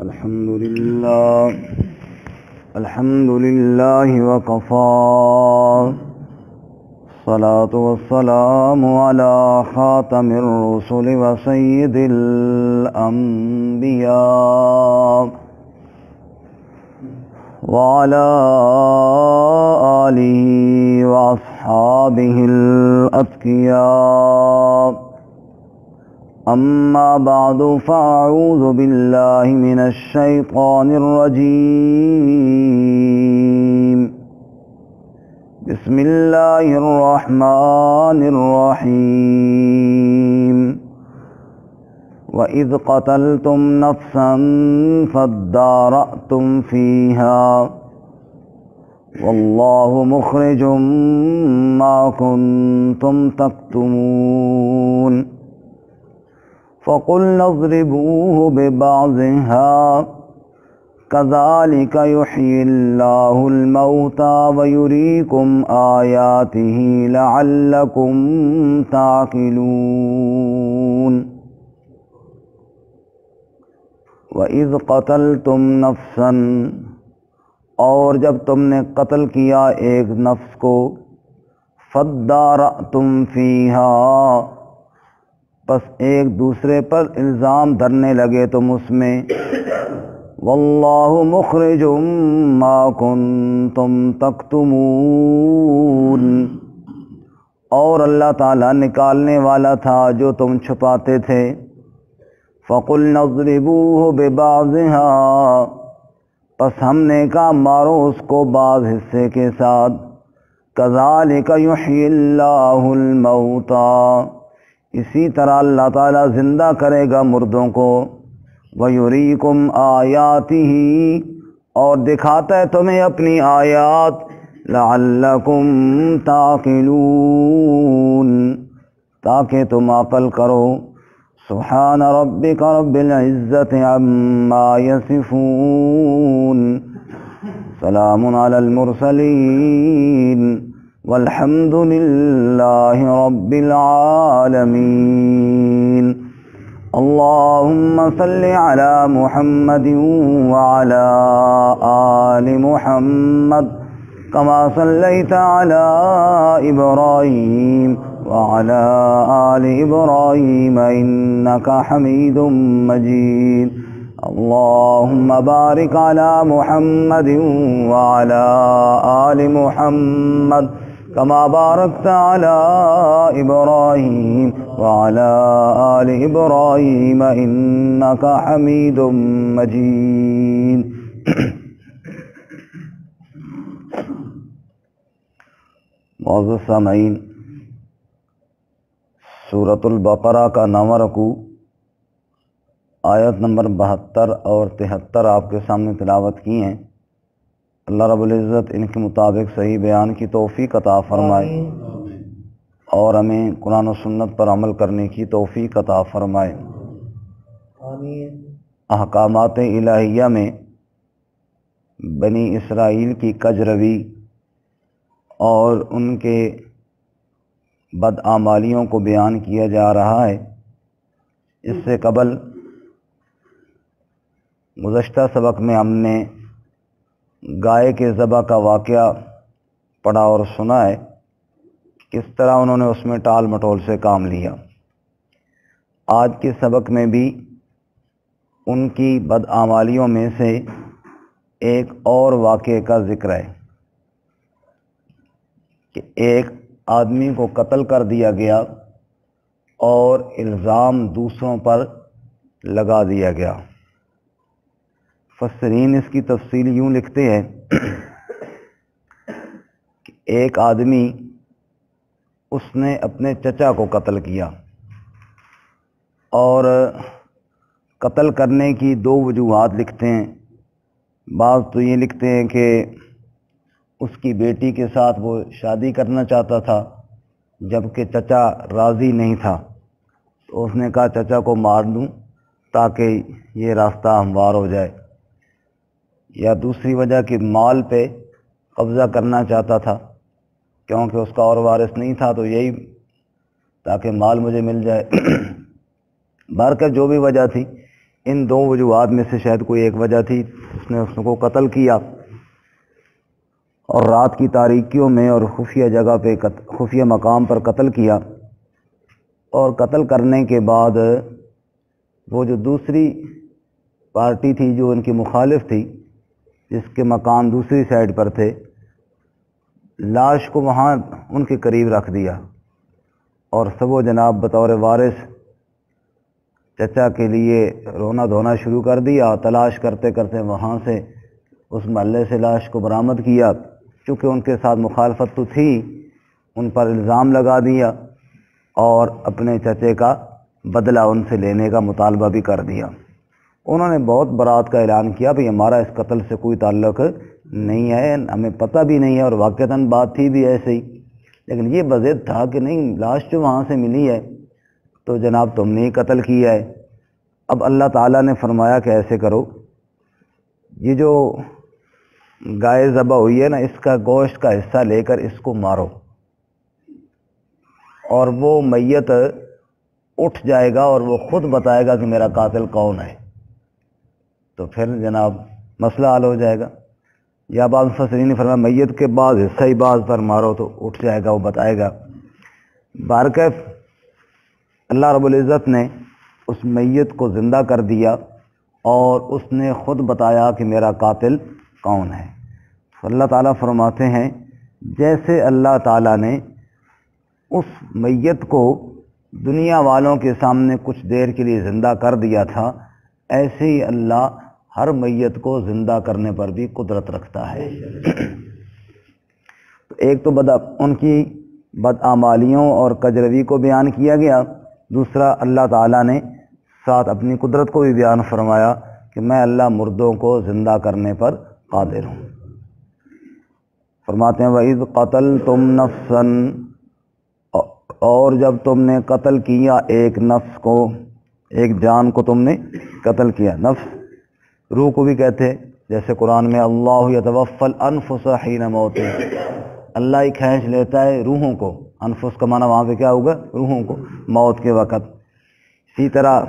الحمد لله وكفى الصلاة والسلام على خاتم الرسل وسيد الأنبياء وعلى آله وأصحابه الأتقياء. أما بعد فأعوذ بالله من الشيطان الرجيم. بسم الله الرحمن الرحيم. وإذ قتلتم نفسا فادارأتم فيها والله مخرج ما كنتم تكتمون. فقلنا اضربوه ببعضها كذلك يحيي الله الموتى ويريكم آياته لعلكم تعقلون. وَإِذْ قَتَلْتُمْ نَفْسًا، اور جب تم نے قتل کیا ایک نفس کو، فَادَّارَأْتُمْ فِيهَا، پس ایک دوسرے پر الزام دھرنے لگے تم اس میں، وَاللَّهُ مُخْرِجٌ مَا كُنْتُمْ تَكْتُمُونَ، اور اللہ تعالیٰ نکالنے والا تھا جو تم چھپاتے تھے۔ فَقُلْنَا اضْرِبُوهُ بِبَعْضِهَا، پس ہم نے کہا مارو اس کو بعض حصے کے ساتھ، كَذَلِكَ يُحْيِي اللَّهُ الْمَوْتَى، اسی طرح اللہ تعالیٰ زندہ کرے گا مردوں کو، وَيُرِيكُمْ آيَاتِهِ، اور دکھاتا ہے تمہیں اپنی آیات، لَعَلَّكُمْ تَعْقِلُونَ، تاکہ تم عقل کرو۔ سبحان ربک رب العزت عما یصفون، سلام علی المرسلین والحمد للہ رب العالمین۔ اللہم صل علی محمد وعلی آل محمد کما صلیت علی ابراہیم وعلى آل إبراهيم إنك حميد مجيد۔ اللهم بارك على محمد وعلى آل محمد كما باركت على إبراهيم وعلى آل إبراهيم إنك حميد مجيد۔ معزز سامعین، سورۃ البقرہ کا 9واں رکوع آیت نمبر 72 اور 73 آپ کے سامنے تلاوت کی ہیں۔ اللہ رب العزت ان کے مطابق صحیح بیان کی توفیق عطا فرمائے اور ہمیں قرآن و سنت پر عمل کرنے کی توفیق عطا فرمائے۔ احکامات الہیہ میں بنی اسرائیل کی کجروی اور ان کے بدعمالیوں کو بیان کیا جا رہا ہے۔ اس سے قبل گزشتہ سبق میں ہم نے گائے کے ذبح کا واقعہ پڑھا اور سنا ہے، کس طرح انہوں نے اس میں ٹال مٹول سے کام لیا۔ آج کے سبق میں بھی ان کی بدعمالیوں میں سے ایک اور واقعے کا ذکر ہے کہ ایک آدمی کو قتل کر دیا گیا اور الزام دوسروں پر لگا دیا گیا۔ مفسرین اس کی تفصیل یوں لکھتے ہیں کہ ایک آدمی اس نے اپنے چچا کو قتل کیا، اور قتل کرنے کی 2 وجوہات لکھتے ہیں۔ بعض تو یہ لکھتے ہیں کہ اس کی بیٹی کے ساتھ وہ شادی کرنا چاہتا تھا، جبکہ چچا راضی نہیں تھا، تو اس نے کہا چچا کو مار دوں تاکہ یہ راستہ ہموار ہو جائے۔ یا دوسری وجہ کہ مال پہ قبضہ کرنا چاہتا تھا، کیونکہ اس کا اور وارث نہیں تھا، تو یہی تاکہ مال مجھے مل جائے۔ بہرکیف جو بھی وجہ تھی، ان دو وجوہات میں سے شاید کوئی ایک وجہ تھی، اس نے اس کو قتل کیا اور رات کی تاریکیوں میں اور خفیہ جگہ پہ خفیہ مقام پر قتل کیا، اور قتل کرنے کے بعد وہ جو دوسری پارٹی تھی جو ان کی مخالف تھی، جس کے مکان دوسری سائڈ پر تھے، لاش کو وہاں ان کے قریب رکھ دیا اور سب و جناب بطور وارث چچا کے لیے رونا دھونا شروع کر دیا۔ تلاش کرتے کرتے وہاں سے اس محلے سے لاش کو برآمد کیا، چونکہ ان کے ساتھ مخالفت تو تھی، ان پر الزام لگا دیا اور اپنے چچے کا بدلہ ان سے لینے کا مطالبہ بھی کر دیا۔ انہوں نے بہت برات کا اعلان کیا بھئی ہمارا اس قتل سے کوئی تعلق نہیں ہے، ہمیں پتہ بھی نہیں ہے، اور واقعتاً بات تھی بھی ایسے ہی، لیکن یہ بضد تھا کہ نہیں، لاش جو وہاں سے ملی ہے تو جناب تم نے ہی قتل کیا ہے۔ اب اللہ تعالیٰ نے فرمایا کہ ایسے کرو، یہ جو گائے ذبح ہوئی ہے نا، اس کا گوشت کا حصہ لے کر اس کو مارو، اور وہ میت اٹھ جائے گا اور وہ خود بتائے گا کہ میرا قاتل کون ہے، تو پھر جناب مسئلہ حل ہو جائے گا۔ یا بعض مفسرین نے فرمایا میت کے بعض حصہ ہی بعض پر مارو تو اٹھ جائے گا، وہ بتائے گا۔ بہرکیف اللہ رب العزت نے اس میت کو زندہ کر دیا اور اس نے خود بتایا کہ میرا قاتل کون ہے۔ اللہ تعالیٰ فرماتے ہیں جیسے اللہ تعالیٰ نے اس میت کو دنیا والوں کے سامنے کچھ دیر کے لیے زندہ کر دیا تھا، ایسے ہی اللہ ہر میت کو زندہ کرنے پر بھی قدرت رکھتا ہے۔ تو ایک تو ان کی بدعمالیوں اور کجروی کو بیان کیا گیا، دوسرا اللہ تعالیٰ نے ساتھ اپنی قدرت کو بھی بیان فرمایا کہ میں اللہ مردوں کو زندہ کرنے پر قادر ہوں۔ فرماتے ہیں وَإِذْ قَتَلْتُمْ نَفْسًا، اور جب تم نے قتل کیا ایک نفس کو، ایک جان کو تم نے قتل کیا۔ نفس روح کو بھی کہتے ہیں، جیسے قرآن میں اللہ یتوفی الانفس حین موتها، اللہ ہی کھینچ لیتا ہے روحوں کو، انفس کا معنی وہاں پہ کیا ہوگا؟ روحوں کو، موت کے وقت۔ اسی طرح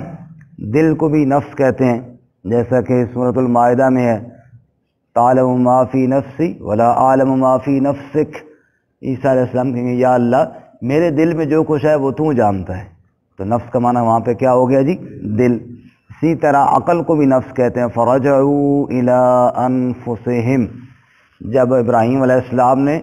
دل کو بھی نفس کہتے ہیں، جیسا کہ سورۃ المائدہ میں ہے تعلم ما فی نفسی ولا اعلم ما فی نفسک، عیسیٰ علیہ السلام کہیں گے یا اللہ میرے دل میں جو کچھ ہے وہ تو جانتا ہے، تو نفس کا معنی وہاں پہ کیا ہو گیا جی؟ دل۔ اسی طرح عقل کو بھی نفس کہتے ہیں، فرجعوا الی انفسہم، جب ابراہیم علیہ السلام نے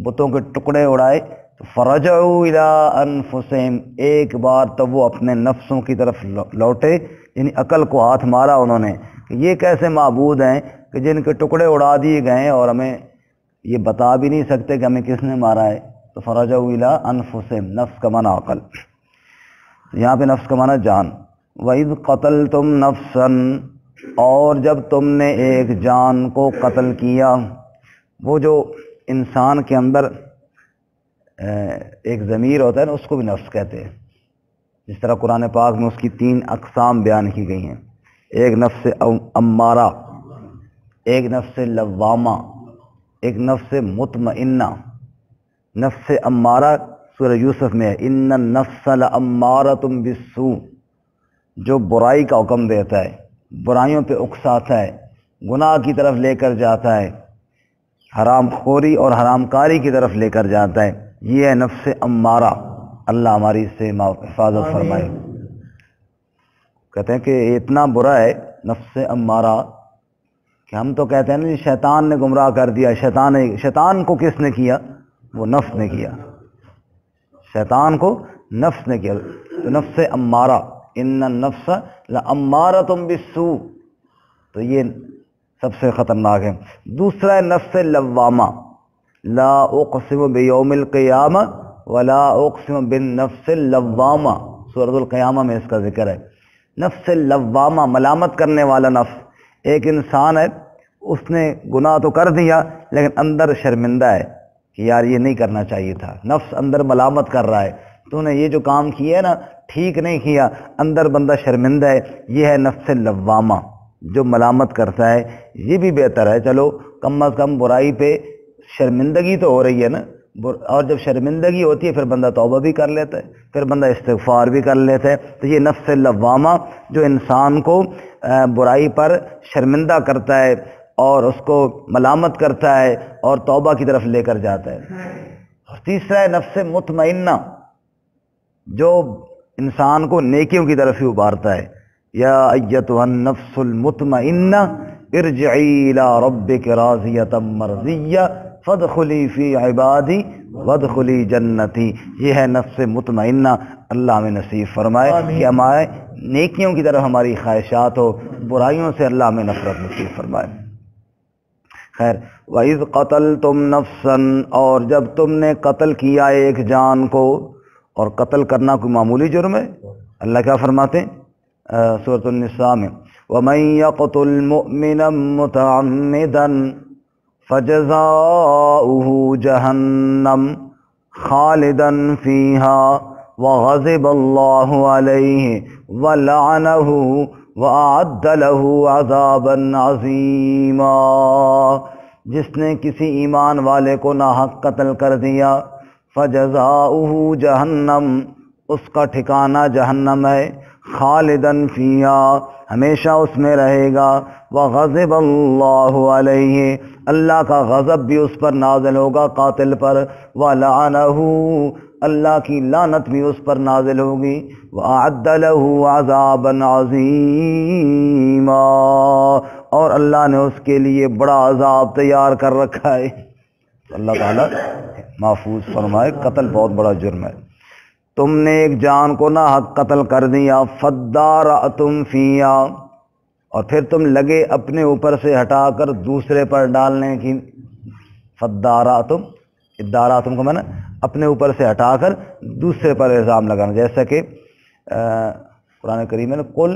بتوں کے ٹکڑے اڑائے تو فرجعوا الی انفسہم، ایک بار تب وہ اپنے نفسوں کی طرف لوٹے، یعنی عقل کو ہاتھ مارا انہوں نے کہ یہ کیسے معبود ہیں کہ جن کے ٹکڑے اڑا دیے گئے اور ہمیں یہ بتا بھی نہیں سکتے کہ ہمیں کس نے مارا ہے۔ تو فرجعوا الی انفسہم، نفس کا معنی عقل، یہاں پہ نفس کا معنی جان۔ وَإِذْ قَتَلْتُمْ نَفْسًا، اور جب تم نے ایک جان کو قتل کیا، وہ جو انسان کے اندر ایک ضمیر ہوتا ہے نا، اس کو بھی نفس کہتے ہیں، جس طرح قرآن پاک میں اس کی 3 اقسام بیان کی گئی ہیں، ایک نفس امارہ، ایک نفس لوامہ، ایک نفس مطمئنہ۔ نفس امارہ سورہ یوسف میں ہے ان النفس لامارۃ بالسوء، جو برائی کا حکم دیتا ہے، برائیوں پہ اکساتا ہے، گناہ کی طرف لے کر جاتا ہے، حرام خوری اور حرام کاری کی طرف لے کر جاتا ہے، یہ ہے نفس امارہ۔ اللہ ہماری اس سے حفاظت فرمائے۔ کہتے ہیں کہ اتنا برا ہے نفس امارہ کہ ہم تو کہتے ہیں نا شیطان نے گمراہ کر دیا، شیطان کو کس نے کیا؟ وہ نفس نے کیا، شیطان کو نفس نے کیا۔ تو نفس امارہ، ان النفس لامارۃ بالسوء، تو یہ سب سے خطرناک ہے۔ دوسرا ہے نفس لوامہ، لا اقسم بیوم القیامہ ولا اقسم بالنفس اللوامہ، سورۃ القیامہ میں اس کا ذکر ہے۔ نفس لوامہ، ملامت کرنے والا نفس۔ ایک انسان ہے، اس نے گناہ تو کر دیا لیکن اندر شرمندہ ہے کہ یار یہ نہیں کرنا چاہیے تھا، نفس اندر ملامت کر رہا ہے، تو نے یہ جو کام کیا ہے نا ٹھیک نہیں کیا، اندر بندہ شرمندہ ہے، یہ ہے نفس لوامہ جو ملامت کرتا ہے۔ یہ بھی بہتر ہے، چلو کم از کم برائی پہ شرمندگی تو ہو رہی ہے نا، اور جب شرمندگی ہوتی ہے پھر بندہ توبہ بھی کر لیتا ہے، پھر بندہ استغفار بھی کر لیتا ہے۔ تو یہ نفس لوامہ جو انسان کو برائی پر شرمندہ کرتا ہے اور اس کو ملامت کرتا ہے اور توبہ کی طرف لے کر جاتا ہے۔ اور تیسرا ہے نفس مطمئنہ جو انسان کو نیکیوں کی طرف ہی ابھارتا ہے۔ یا ایتھا النفس المطمئنہ ارجعی الی ربک راضیۃ مرضیہ فادخلی فی عبادی وادخلی جنتی۔ یہ ہے نفس مطمئنہ۔ اللہ ہمیں نصیب فرمائے کہ ہمارے نیکیوں کی طرف ہماری خواہشات ہو، برائیوں سے اللہ ہمیں نفرت نصیب فرمائے۔ خیر، وَإِذْ قَتَلْتُمْ نَفْسًا، اور جب تم نے قتل کیا ایک جان کو، اور قتل کرنا کوئی معمولی جرم ہے؟ اللہ کیا فرماتے ہیں سورۃ النساء میں، وَمَن يَقْتُلْ مُؤْمِنًا مُتَعَمِّدًا فَجَزَاؤُهُ جَهَنَّمُ خَالِدًا فِيهَا وَغَضِبَ اللَّهُ عَلَيْهِ وَلَعَنَهُ وَأَعَدَّ لَهُ عَذَابًا عَظِيمًا۔ جس نے کسی ایمان والے کو ناحق قتل کر دیا، فَجَزَاؤُهُ جَهَنَّمُ، اس کا ٹھکانہ جہنم ہے، خالداً فیہا، ہمیشہ اس میں رہے گا، وغضب اللہ علیہ، اللہ کا غضب بھی اس پر نازل ہوگا قاتل پر، ولعنہ، اللہ کی لعنت بھی اس پر نازل ہوگی، وأعد له عذابا عظیما، اور اللہ نے اس کے لیے بڑا عذاب تیار کر رکھا ہے۔ اللہ تعالیٰ محفوظ فرمائے، قتل بہت بڑا جرم ہے۔ تم نے ایک جان کو ناحق قتل کر دیا، فادارأتم فیہا، اور پھر تم لگے اپنے اوپر سے ہٹا کر دوسرے پر ڈالنے کی۔ فادارأتم، ادارأتم کو معنی اپنے اوپر سے ہٹا کر دوسرے پر الزام لگانا، جیسا کہ قرآن کریم میں قل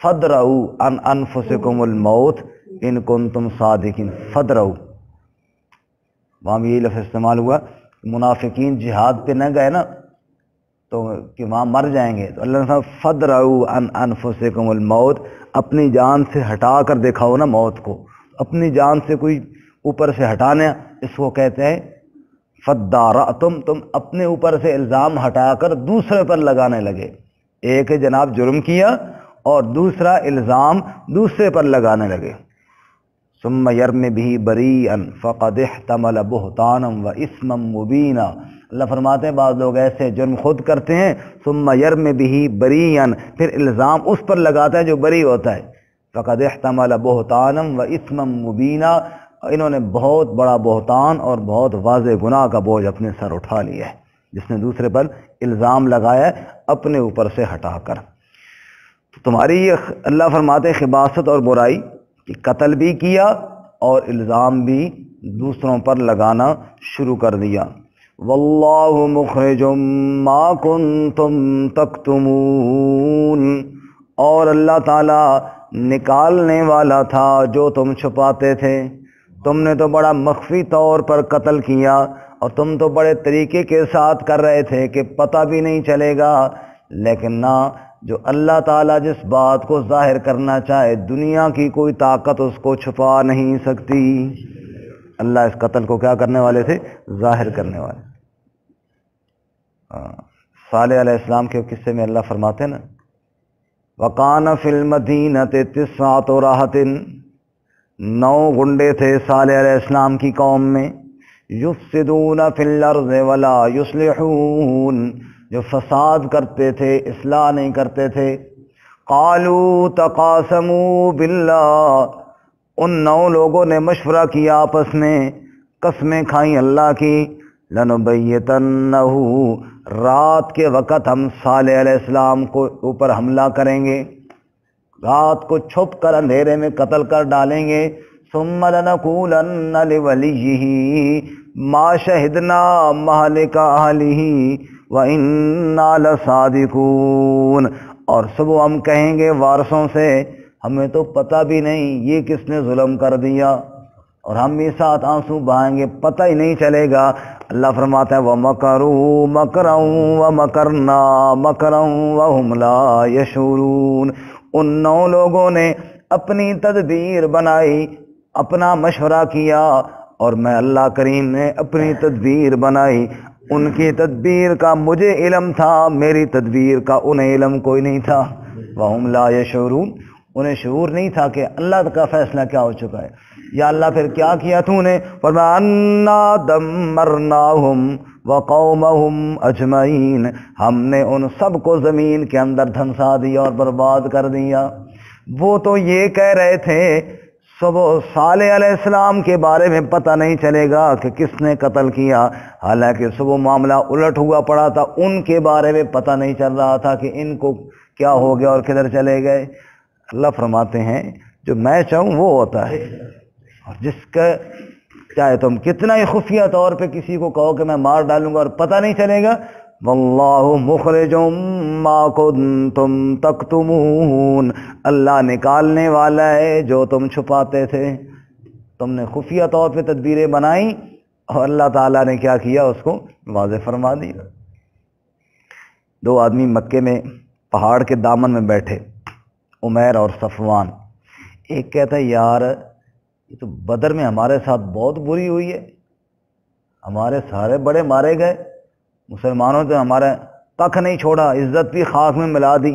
فادرؤوا عن انفسکم الموت ان کنتم صادقین۔ فادرؤوا، وہاں بھی یہی لفظ استعمال ہوا، منافقین جہاد پہ نہ گئے نا تو کہ وہاں مر جائیں گے، تو اللہ نے کہا فادرؤوا عن انفسکم الموت، اپنی جان سے ہٹا کر دکھاؤ نا موت کو، اپنی جان سے کوئی اوپر سے ہٹانا، اس کو کہتے ہیں فادارأتم، تم اپنے اوپر سے الزام ہٹا کر دوسرے پر لگانے لگے۔ ایک ہے جناب جرم کیا اور دوسرا الزام دوسرے پر لگانے لگے۔ ثم یرم بہ بریئا فقد احتمل بہتانا واثما مبینا، اللہ فرماتے ہیں بعض لوگ ایسے جرم خود کرتے ہیں، ثم یرم بہ بریئا، پھر الزام اس پر لگاتا ہے جو بری ہوتا ہے، فقد احتمل بہتانا واثما مبینا، انہوں نے بہت بڑا بہتان اور بہت واضح گناہ کا بوجھ اپنے سر اٹھا لیا ہے، جس نے دوسرے پر الزام لگایا ہے اپنے اوپر سے ہٹا کر۔ تو تمہاری یہ اللہ فرماتے ہیں خباثت اور برائی کہ قتل بھی کیا اور الزام بھی دوسروں پر لگانا شروع کر دیا۔ واللہ مخرج ما کنتم تکتمون، اور اللہ تعالیٰ نکالنے والا تھا جو تم چھپاتے تھے۔ تم نے تو بڑا مخفی طور پر قتل کیا اور تم تو بڑے طریقے کے ساتھ کر رہے تھے کہ پتہ بھی نہیں چلے گا، لیکن نہ، جو اللہ تعالیٰ جس بات کو ظاہر کرنا چاہے دنیا کی کوئی طاقت اس کو چھپا نہیں سکتی۔ اللہ اس قتل کو کیا کرنے والے تھے؟ ظاہر کرنے والے۔ صالح علیہ السلام کے قصے میں اللہ فرماتے ہیں نا، وَقَانَ فِي الْمَدِينَةِ تِسْعَةُ رَهْطٍ، 9 گنڈے تھے صالح علیہ السلام کی قوم میں، یفسدون فی الارض ولا یصلحون، جو فساد کرتے تھے اصلاح نہیں کرتے تھے۔ قالوا تقاسموا باللہ، ان 9 لوگوں نے مشورہ کیا آپس میں، قسمیں کھائیں اللہ کی، لنبیتنہ، رات کے وقت ہم صالح علیہ السلام کو اوپر حملہ کریں گے، رات کو چھپ کر اندھیرے میں قتل کر ڈالیں گے، ثم لنقولن لولیہ ما شہدنا مہلک اہلہ وَإِنَّا لَصَادِقُونَ، اور صبح ہم کہیں گے وارثوں سے ہمیں تو پتہ بھی نہیں یہ کس نے ظلم کر دیا، اور ہم بھی ساتھ آنسو بہائیں گے، پتہ ہی نہیں چلے گا۔ اللہ فرماتا ہے وَمَكَرُوا مَكْرًا وَمَكَرْنَا مَكْرًا وَهُمْ لَا يَشْعُرُونَ، ان 9 لوگوں نے اپنی تدبیر بنائی، اپنا مشورہ کیا، اور میں اللہ کریم نے اپنی تدبیر بنائی، ان کی تدبیر کا مجھے علم تھا، میری تدبیر کا انہیں علم کوئی نہیں تھا۔ وَهُمْ لَا يَشْعُرُونَ، انہیں شعور نہیں تھا کہ اللہ کا فیصلہ کیا ہو چکا ہے۔ یا اللہ پھر کیا کیا تو نے؟ فرمایا اَنَّا دَمَّرْنَاهُمْ وَقَوْمَهُمْ اجمعین، ہم نے ان سب کو زمین کے اندر دھنسا دیا اور برباد کر دیا۔ وہ تو یہ کہہ رہے تھے صالح علیہ السلام کے بارے میں پتہ نہیں چلے گا کہ کس نے قتل کیا، حالانکہ صبح معاملہ الٹ ہوا پڑا تھا، ان کے بارے میں پتہ نہیں چل رہا تھا کہ ان کو کیا ہو گیا اور کدھر چلے گئے۔ اللہ فرماتے ہیں جو میں چاہوں وہ ہوتا ہے، اور جس کا چاہے تم کتنا ہی خفیہ طور پہ کسی کو کہو کہ میں مار ڈالوں گا اور پتہ نہیں چلے گا، واللہ مخرج ما کنتم تکتمون، اللہ نکالنے والا ہے جو تم چھپاتے تھے۔ تم نے خفیہ طور پہ تدبیریں بنائیں اور اللہ تعالیٰ نے کیا کیا، اس کو واضح فرما دیا۔ دو آدمی مکے میں پہاڑ کے دامن میں بیٹھے، عمیر اور صفوان۔ ایک کہتا ہے یار یہ تو بدر میں ہمارے ساتھ بہت بری ہوئی ہے، ہمارے سارے بڑے مارے گئے، مسلمانوں نے ہمارا ککھ نہیں چھوڑا، عزت بھی خاک میں ملا دی،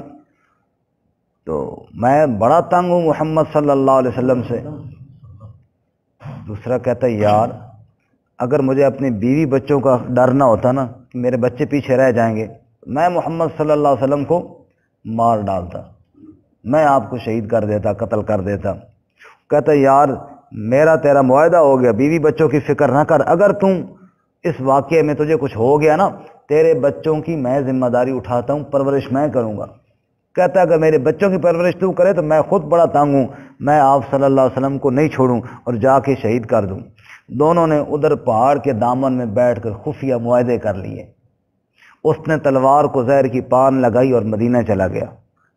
تو میں بڑا تنگ ہوں محمد صلی اللہ علیہ وسلم سے۔ دوسرا کہتا ہے یار اگر مجھے اپنی بیوی بچوں کا ڈر نہ ہوتا نا کہ میرے بچے پیچھے رہ جائیں گے، میں محمد صلی اللہ علیہ وسلم کو مار ڈالتا، میں آپ کو شہید کر دیتا، قتل کر دیتا۔ کہتا ہے یار میرا تیرا معاہدہ ہو گیا، بیوی بچوں کی فکر نہ کر، اگر تم اس واقعے میں تجھے کچھ ہو گیا نا، تیرے بچوں کی میں ذمہ داری اٹھاتا ہوں، پرورش میں کروں گا۔ کہتا ہے اگر میرے بچوں کی پرورش تو کرے تو میں خود بڑا تنگ ہوں، میں آپ صلی اللہ علیہ وسلم کو نہیں چھوڑوں اور جا کے شہید کر دوں۔ دونوں نے ادھر پہاڑ کے دامن میں بیٹھ کر خفیہ معاہدے کر لیے۔ اس نے تلوار کو زہر کی پان لگائی اور مدینہ چلا گیا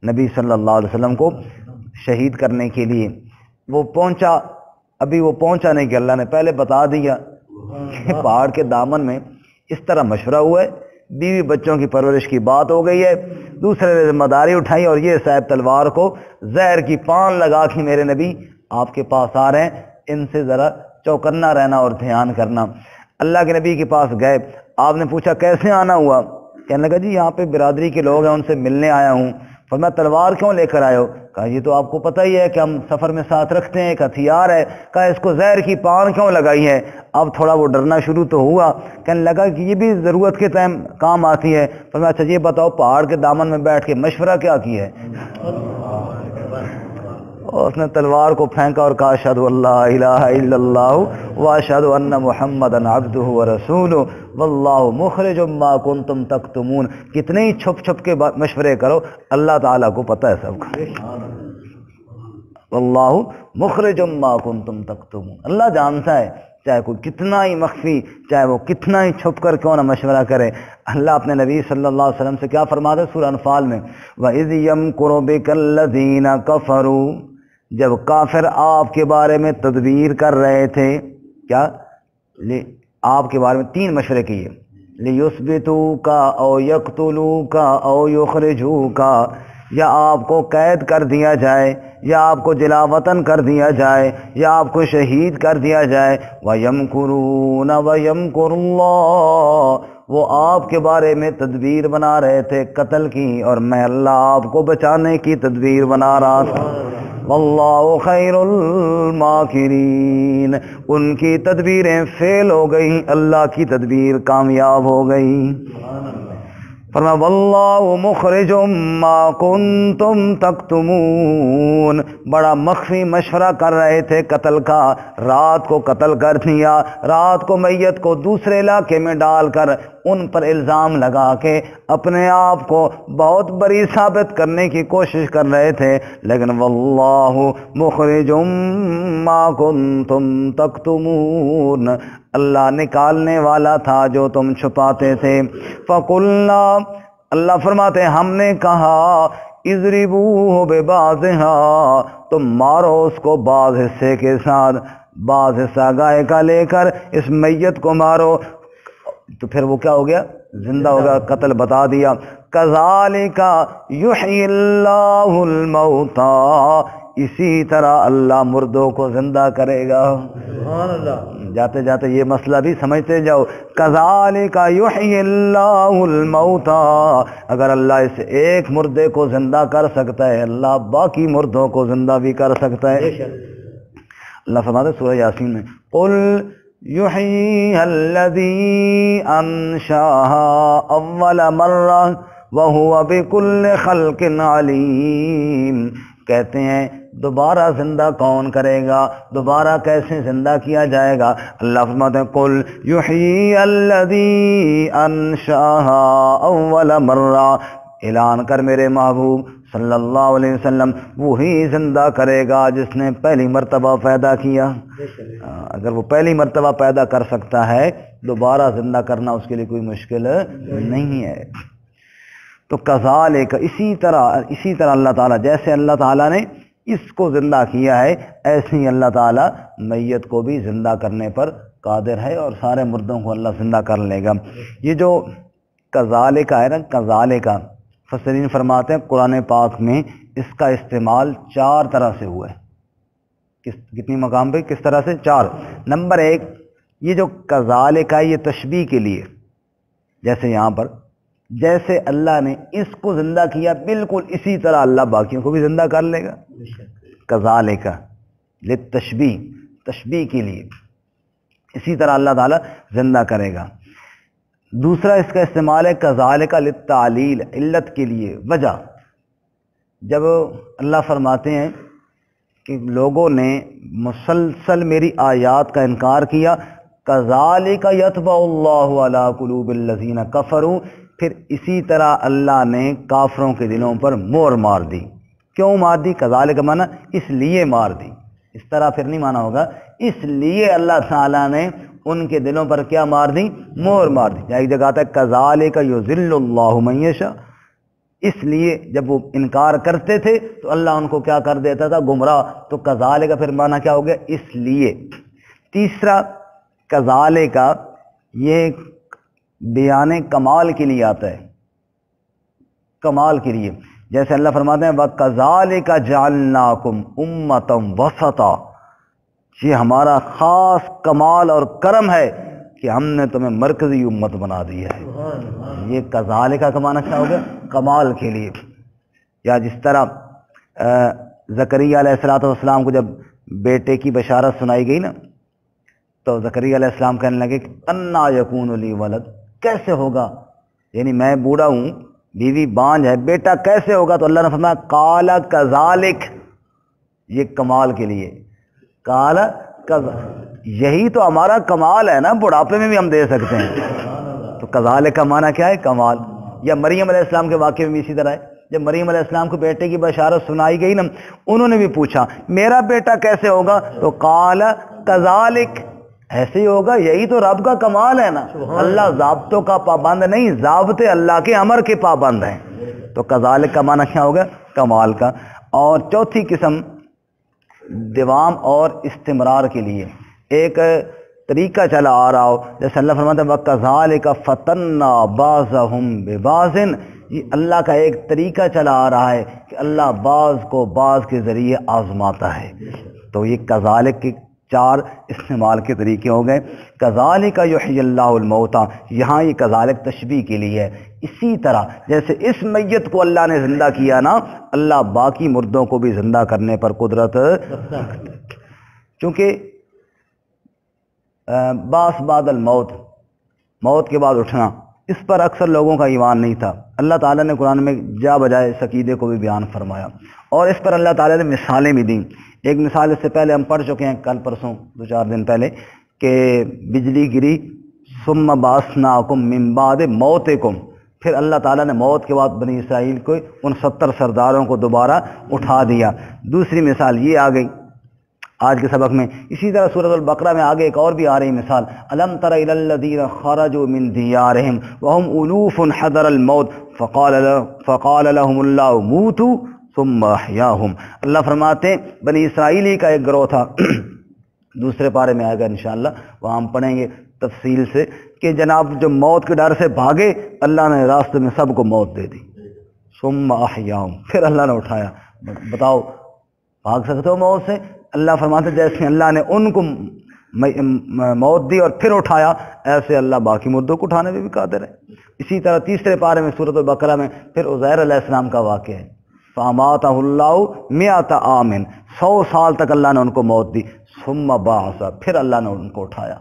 نبی صلی اللہ علیہ وسلم کو شہید کرنے کے لیے۔ وہ پہنچا، ابھی وہ پہنچا نہیں کہ اللہ نے پہلے بتا دیا کہ پہاڑ کے دامن میں اس طرح مشورہ ہوا ہے، بیوی بچوں کی پرورش کی بات ہو گئی ہے، دوسرے نے ذمہ داری اٹھائی اور یہ صاحب تلوار کو زہر کی پان لگا کے میرے نبی آپ کے پاس آ رہے ہیں، ان سے ذرا چوکنا رہنا اور دھیان کرنا۔ اللہ کے نبی کے پاس گئے، آپ نے پوچھا کیسے آنا ہوا؟ کہنے لگا جی یہاں پہ برادری کے لوگ ہیں ان سے ملنے آیا ہوں۔ فرمایا تلوار کیوں لے کر آئے ہو؟ کہا یہ تو آپ کو پتہ ہی ہے کہ ہم سفر میں ساتھ رکھتے ہیں، ایک ہتھیار ہے۔ کہا اس کو زہر کی پان کیوں لگائی ہے؟ اب تھوڑا وہ ڈرنا شروع تو ہوا، کہنے لگا کہ یہ بھی ضرورت کے ٹائم کام آتی ہے۔ فرمایا اچھا یہ بتاؤ پہاڑ کے دامن میں بیٹھ کے مشورہ کیا کی ہے؟ اور اس نے تلوار کو پھینکا اور کہا اشہد ان لا الہ الا اللہ واشہد ان محمدا عبدہ ورسولہ واللہ مخرج ما کنتم تکتمون۔ کتنے ہی چھپ چھپ کے مشورے کرو، اللہ تعالیٰ کو پتہ ہے سب کا۔ واللہ مخرج ما کنتم تکتمون، اللہ جانتا ہے چاہے کوئی کتنا ہی مخفی، چاہے وہ کتنا ہی چھپ کر کیوں نہ مشورہ کرے۔ اللہ اپنے نبی صلی اللہ علیہ وسلم سے کیا فرماتے ہیں سورہ انفال میں، وَإِذْ يَمْكُرُ بِكَ الَّذِينَ كَفَرُوا، جب کافر آپ کے بارے میں تدبیر کر رہے تھے، کیا آپ کے بارے میں تین مشورے کیے، لِيُثْبِتُوكَ أَوْ يَقْتُلُوكَ أَوْ يُخْرِجُوكَ، یا آپ کو قید کر دیا جائے، یا آپ کو جلا وطن کر دیا جائے، یا آپ کو شہید کر دیا جائے۔ وَيَمْكُرُونَ وَيَمْكُرُ اللَّهُ، وہ آپ کے بارے میں تدبیر بنا رہے تھے قتل کی، اور میں اللہ آپ کو بچانے کی تدبیر بنا رہا تھا۔ واللہ خیر الماکرین، ان کی تدبیریں فیل ہو گئیں، اللہ کی تدبیر کامیاب ہو گئی۔ فرمایا واللہ مخرج ما کنتم تکتمون، بڑا مخفی مشورہ کر رہے تھے قتل کا، رات کو قتل کر دیا، رات کو میت کو دوسرے علاقے میں ڈال کر ان پر الزام لگا کے اپنے آپ کو بہت بری ثابت کرنے کی کوشش کر رہے تھے، لیکن واللہ مخرج ما کنتم تکتمون، اللہ نکالنے والا تھا جو تم چھپاتے تھے۔ فقلنا، اللہ فرماتے ہیں ہم نے کہا اضربوہ ببعضھا، تم مارو اس کو بعض حصے کے ساتھ، بعض حصہ گائے کا لے کر اس میت کو مارو، تو پھر وہ کیا ہو گیا؟ زندہ ہو گیا، قتل بتا دیا۔ کذالک یحیی اللہ الموتی، اسی طرح اللہ مردوں کو زندہ کرے گا۔ سبحان اللہ۔ جاتے جاتے یہ مسئلہ بھی سمجھتے جاؤ، کذالک یحیی اللہ الموتیٰ، اگر اللہ اس ایک مردے کو زندہ کر سکتا ہے، اللہ باقی مردوں کو زندہ بھی کر سکتا ہے۔ اللہ فرماتے ہیں سورہ یاسین میں، قل یحییھا الذی انشأھا اول مرہ وہو بکل خلق علیم، کہتے ہیں دوبارہ زندہ کون کرے گا، دوبارہ کیسے زندہ کیا جائے گا؟ اللہ فرماتے ہیں قل یحیی الذی انشأھا اول مرہ، اعلان کر میرے محبوب صلی اللہ علیہ وسلم، وہی زندہ کرے گا جس نے پہلی مرتبہ پیدا کیا۔ اگر وہ پہلی مرتبہ پیدا کر سکتا ہے، دوبارہ زندہ کرنا اس کے لیے کوئی مشکل نہیں ہے۔ تو کذالک، اسی طرح اللہ تعالیٰ، جیسے اللہ تعالیٰ نے اس کو زندہ کیا ہے، ایسے ہی اللہ تعالیٰ میت کو بھی زندہ کرنے پر قادر ہے، اور سارے مردوں کو اللہ زندہ کر لے گا۔ یہ جو کذالک ہے نا، کذالک، مفسرین فرماتے ہیں قرآن پاک میں اس کا استعمال 4 طرح سے ہوا ہے۔ کتنی مقام پہ، کس طرح سے؟ 4۔ نمبر 1، یہ جو کذالک ہے یہ تشبیہ کے لیے، جیسے یہاں پر جیسے اللہ نے اس کو زندہ کیا بالکل اسی طرح اللہ باقیوں کو بھی زندہ کر لے گا۔ کذالک للتشبیہ، تشبیہ کے لیے، اسی طرح اللہ تعالیٰ زندہ کرے گا۔ دوسرا اس کا استعمال ہے کذالک للتعلیل، علت کے لیے، وجہ۔ جب اللہ فرماتے ہیں کہ لوگوں نے مسلسل میری آیات کا انکار کیا، کذالک یطبع اللہ علی قلوب الذین کفروا، پھر اسی طرح اللہ نے کافروں کے دلوں پر مہر مار دی۔ کیوں مار دی؟ کذالک مانا اس لیے مار دی، اس طرح پھر نہیں مانا ہوگا، اس لیے اللہ تعالیٰ نے ان کے دلوں پر کیا مار دی؟ مہر مار دی۔ ایک جگہ آتا ہے کذالک یضل اللہ من یشاء، اس لیے جب وہ انکار کرتے تھے تو اللہ ان کو کیا کر دیتا تھا؟ گمراہ۔ تو کذالک پھر مانا کیا ہو گیا؟ اس لیے۔ تیسرا کذالک یہ بیان کمال کے لیے آتا ہے، کمال کے لیے، جیسے اللہ فرماتے ہیں وَكَذَلِكَ جَعَلْنَاكُمْ أُمَّةً وَسَطًا، یہ ہمارا خاص کمال اور کرم ہے کہ ہم نے تمہیں مرکزی امت بنا دی ہے۔ یہ کذالک کا معنی کیا ہو گیا؟ کمال کے لیے۔ یا جس طرح زکریا علیہ السلام کو جب بیٹے کی بشارت سنائی گئی نا، تو زکریا علیہ السلام کہنے لگے کہ انا یکون لی ولد، کیسے ہوگا، یعنی میں بوڑھا ہوں، بیوی بانجھ ہے، بیٹا کیسے ہوگا؟ تو اللہ نے فرمایا قال کذالک، یہ کمال کے لیے، قال یہی تو ہمارا کمال ہے نا، بڑھاپے میں بھی ہم دے سکتے ہیں۔ تو کذالک کا معنی کیا ہے؟ کمال۔ یا مریم علیہ السلام کے واقعے میں بھی اسی طرح ہے، جب مریم علیہ السلام کو بیٹے کی بشارت سنائی گئی نا، انہوں نے بھی پوچھا میرا بیٹا کیسے ہوگا؟ تو قال کذالک، ایسے ہی ہوگا، یہی تو رب کا کمال ہے نا۔ اللہ ضابطوں کا پابند نہیں، ضابطے اللہ کے امر کے پابند ہیں۔ تو کذالک کا معنی کیا ہوگا؟ کمال کا۔ اور چوتھی قسم دوام اور استمرار کے لیے ایک طریقہ چلا آ رہا ہو، جیسے اللہ فرماتا ہے وَكَذَلِكَ فَتَنَّا بَعْضَهُمْ بِبَعْضٍ، یہ اللہ کا ایک طریقہ چلا آ رہا ہے کہ اللہ بعض کو بعض کے ذریعے آزماتا ہے۔ تو یہ کذالک کی 4 استعمال کے طریقے ہو گئے۔ کذالک یحیی اللہ الموتیٰ، یہاں یہ کذالک تشبیہ کے لیے ہے۔ اسی طرح جیسے اس میت کو اللہ نے زندہ کیا نا، اللہ باقی مردوں کو بھی زندہ کرنے پر قدرت رکھتا ہے۔ چونکہ باس بعد الموت، موت کے بعد اٹھنا، اس پر اکثر لوگوں کا ایمان نہیں تھا۔ اللہ تعالیٰ نے قرآن میں جا بجائے اس عقیدے کو بھی بیان فرمایا، اور اس پر اللہ تعالیٰ نے مثالیں بھی دیں۔ ایک مثال اس سے پہلے ہم پڑھ چکے ہیں، کل پرسوں 2-4 دن پہلے، کہ بجلی گری ثم بعثناکم من بعد موتکم، پھر اللہ تعالیٰ نے موت کے بعد بنی اسرائیل کو ان 70 سرداروں کو دوبارہ اٹھا دیا۔ دوسری مثال یہ آ گئی آج کے سبق میں۔ اسی طرح سورۃ البقرہ میں آگے ایک اور بھی آ رہی مثال، الم تر الی الذین خرجوا من دیارہم وهم الوف حذر الموت فقال لهم اللہ موتوا ثم احیاہم۔ اللہ فرماتے ہیں بنی اسرائیلی کا ایک گروہ تھا، دوسرے پارے میں آئے گا انشاءاللہ، وہاں ہم پڑھیں گے تفصیل سے، کہ جناب جو موت کے ڈر سے بھاگے، اللہ نے راستے میں سب کو موت دے دی، ثم احیاہم، پھر اللہ نے اٹھایا۔ بتاؤ بھاگ سکتے ہو موت سے؟ اللہ فرماتے جیسے اللہ نے ان کو موت دی اور پھر اٹھایا، ایسے اللہ باقی مردوں کو اٹھانے میں بھی قادر ہے۔ اسی طرح تیسرے پارے میں سورۃ البقرہ میں پھر عزیر علیہ السلام کا واقعہ ہے، فَأَمَاتَهُ اللَّهُ مِئَةَ عَامٍ، 100 سال تک اللہ نے ان کو موت دی، ثُمَّ بَعَثَ، پھر اللہ نے ان کو اٹھایا۔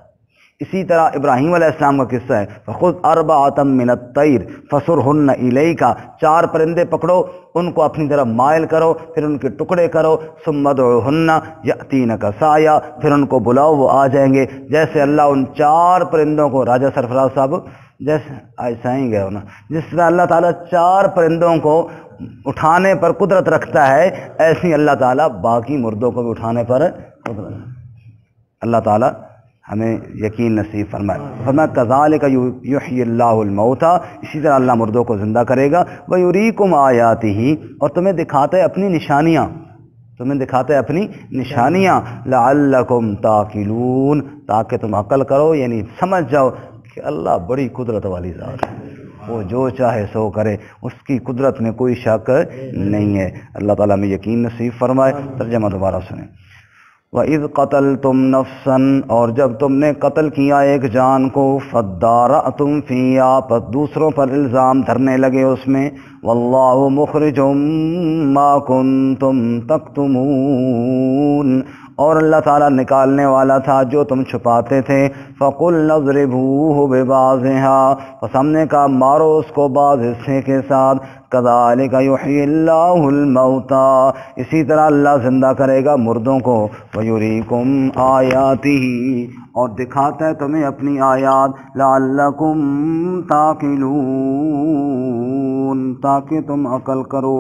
اسی طرح ابراہیم علیہ السلام کا قصہ ہے، فَخُذْ أَرْبَعَةً مِّنَ الطَّيْرِ فَصُرْهُنَّ إِلَيْكَ، 4 پرندے پکڑو، ان کو اپنی طرف مائل کرو، پھر ان کے ٹکڑے کرو، ثُمَّ ادْعُوهُنَّ يَأْتِينَكَ سَعْيًا، پھر ان کو بلاؤ وہ آ جائیں گے۔ جیسے اللہ ان 4 پرندوں کو، راجہ سرفراز صاحب جیسے ایسا ہی گیا ہونا، جس طرح اللہ تعالیٰ 4 پرندوں کو اٹھانے پر قدرت رکھتا ہے، ایسی اللہ تعالیٰ باقی مردوں کو بھی اٹھانے پر قدرت۔ اللہ تعالیٰ ہمیں یقین نصیب فرمائے۔ فرمایا کذالک یحیی اللہ الموتیٰ، اسی طرح اللہ مردوں کو زندہ کرے گا، ویریکم آیاتہ، اور تمہیں دکھاتا ہے اپنی نشانیاں، تمہیں دکھاتا ہے اپنی نشانیاں، لعلکم تعقلون، تاکہ تم عقل کرو، یعنی سمجھ جاؤ کہ اللہ بڑی قدرت والی ذات ہے، وہ جو چاہے سو کرے، اس کی قدرت میں کوئی شک نہیں ہے۔ اللہ تعالیٰ ہمیں یقین نصیب فرمائے۔ ترجمہ دوبارہ سنیں۔ وَإِذْ قَتَلْتُمْ نَفْسًا، اور جب تم نے قتل کیا ایک جان کو، فَادَّارَأْتُمْ فِيهَا، پس دوسروں پر الزام دھرنے لگے اس میں، وَاللَّهُ مُخْرِجٌ مَا كُنْتُمْ تَكْتُمُونَ، اور اللہ تعالیٰ نکالنے والا تھا جو تم چھپاتے تھے، فَقُلْنَا اضْرِبُوهُ بِبَعْضِهَا، پس ہم نے کہا مارو اس کو بعض حصے کے ساتھ، کذالک یحیی اللہ الموتیٰ، اسی طرح اللہ زندہ کرے گا مردوں کو، ویریکم آیاتہ، اور دکھاتا ہے تمہیں اپنی آیات، لعلکم تعقلون، تاکہ تم عقل کرو۔